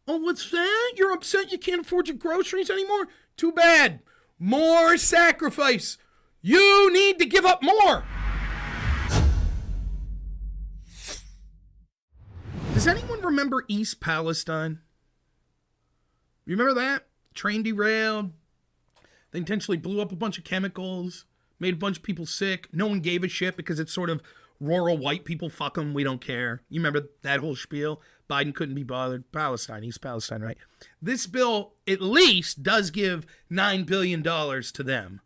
Oh, what's that? You're upset you can't afford your groceries anymore? Too bad. More sacrifice. You need to give up more. Does anyone remember East Palestine? You remember that? Train derailed. They intentionally blew up a bunch of chemicals, made a bunch of people sick. No one gave a shit because it's sort of rural white people. Fuck them. We don't care. You remember that whole spiel? Biden couldn't be bothered. Palestine, East Palestine, right? This bill at least does give $9 billion to them.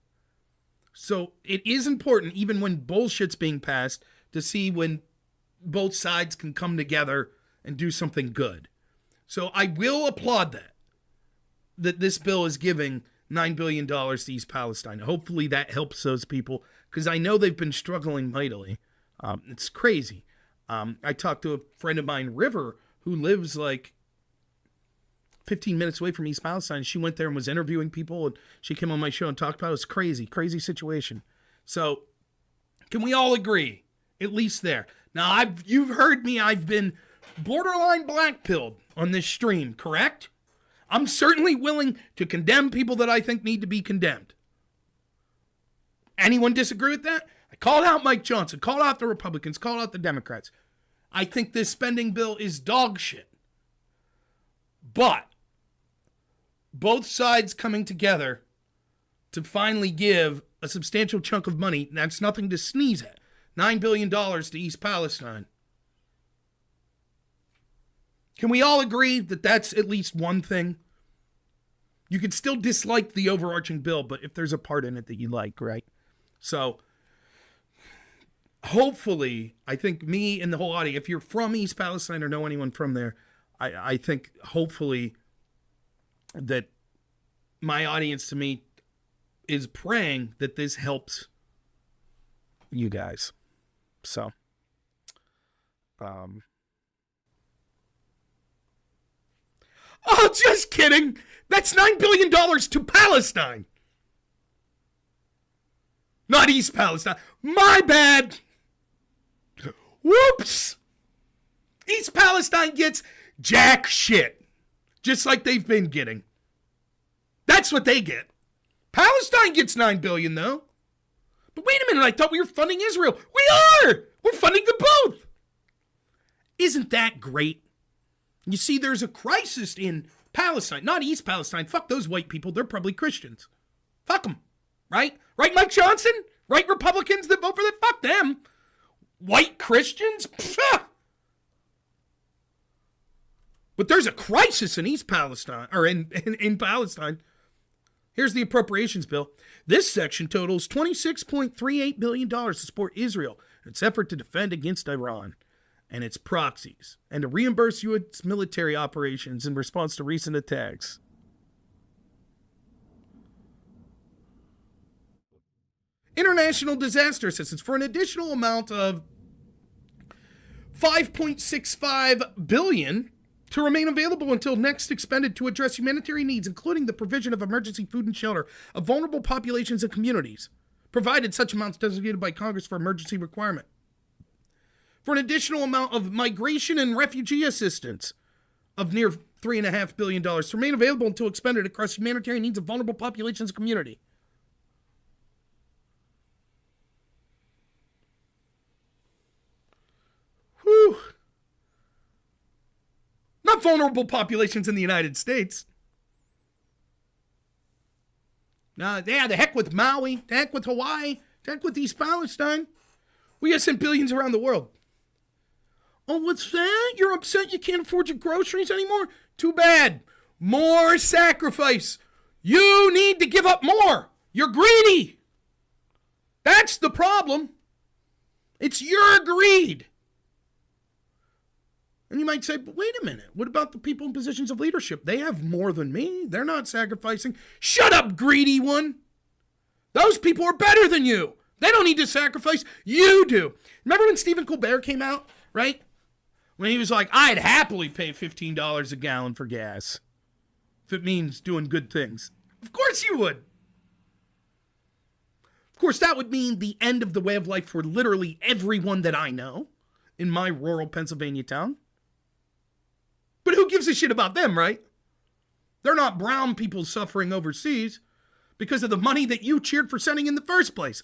So it is important, even when bullshit's being passed, to see when both sides can come together and do something good. So I will applaud that this bill is giving $9 billion to East Palestine. Hopefully that helps those people, because I know they've been struggling mightily. It's crazy. I talked to a friend of mine, River, who lives like 15 minutes away from East Palestine. She went there and was interviewing people, and she came on my show and talked about it. It was crazy, crazy situation. So can we all agree, at least there? Now, you've heard me. I've been borderline black-pilled on this stream, correct? I'm certainly willing to condemn people that I think need to be condemned. Anyone disagree with that? I called out Mike Johnson, called out the Republicans, called out the Democrats. I think this spending bill is dog shit. But both sides coming together to finally give a substantial chunk of money, that's nothing to sneeze at, $9 billion to East Palestine. Can we all agree that that's at least one thing? You can still dislike the overarching bill, but if there's a part in it that you like, right? So hopefully, I think me and the whole audience, if you're from East Palestine or know anyone from there, I think hopefully that my audience to me is praying that this helps you guys. So, oh, just kidding. That's $9 billion to Palestine. Not East Palestine. My bad. Whoops. East Palestine gets jack shit. Just like they've been getting. That's what they get. Palestine gets $9 billion though. But wait a minute, I thought we were funding Israel. We are! We're funding them both. Isn't that great? You see, there's a crisis in Palestine, not East Palestine. Fuck those white people. They're probably Christians. Fuck them. Right? Right, Mike Johnson? Right, Republicans that vote for that? Fuck them. White Christians? Pfft. But there's a crisis in East Palestine, or in Palestine. Here's the appropriations bill. This section totals $26.38 billion to support Israel in its effort to defend against Iran and its proxies, and to reimburse U.S. military operations in response to recent attacks. International disaster assistance for an additional amount of $5.65 billion to remain available until next expended to address humanitarian needs, including the provision of emergency food and shelter of vulnerable populations and communities, provided such amounts designated by Congress for emergency requirement. For an additional amount of migration and refugee assistance of near $3.5 billion to remain available until expended across humanitarian needs of vulnerable populations and community. Whew. Not vulnerable populations in the United States. Yeah, the heck with Maui, the heck with Hawaii, the heck with East Palestine. We gotta send billions around the world. Oh, what's that? You're upset you can't afford your groceries anymore? Too bad. More sacrifice. You need to give up more. You're greedy. That's the problem. It's your greed. And you might say, but wait a minute. What about the people in positions of leadership? They have more than me. They're not sacrificing. Shut up, greedy one. Those people are better than you. They don't need to sacrifice. You do. Remember when Stephen Colbert came out, right? When he was like, I'd happily pay $15 a gallon for gas if it means doing good things. Of course you would. Of course, that would mean the end of the way of life for literally everyone that I know in my rural Pennsylvania town. But who Who gives a shit about them, right? They're not brown people suffering overseas because of the money that you cheered for sending in the first place.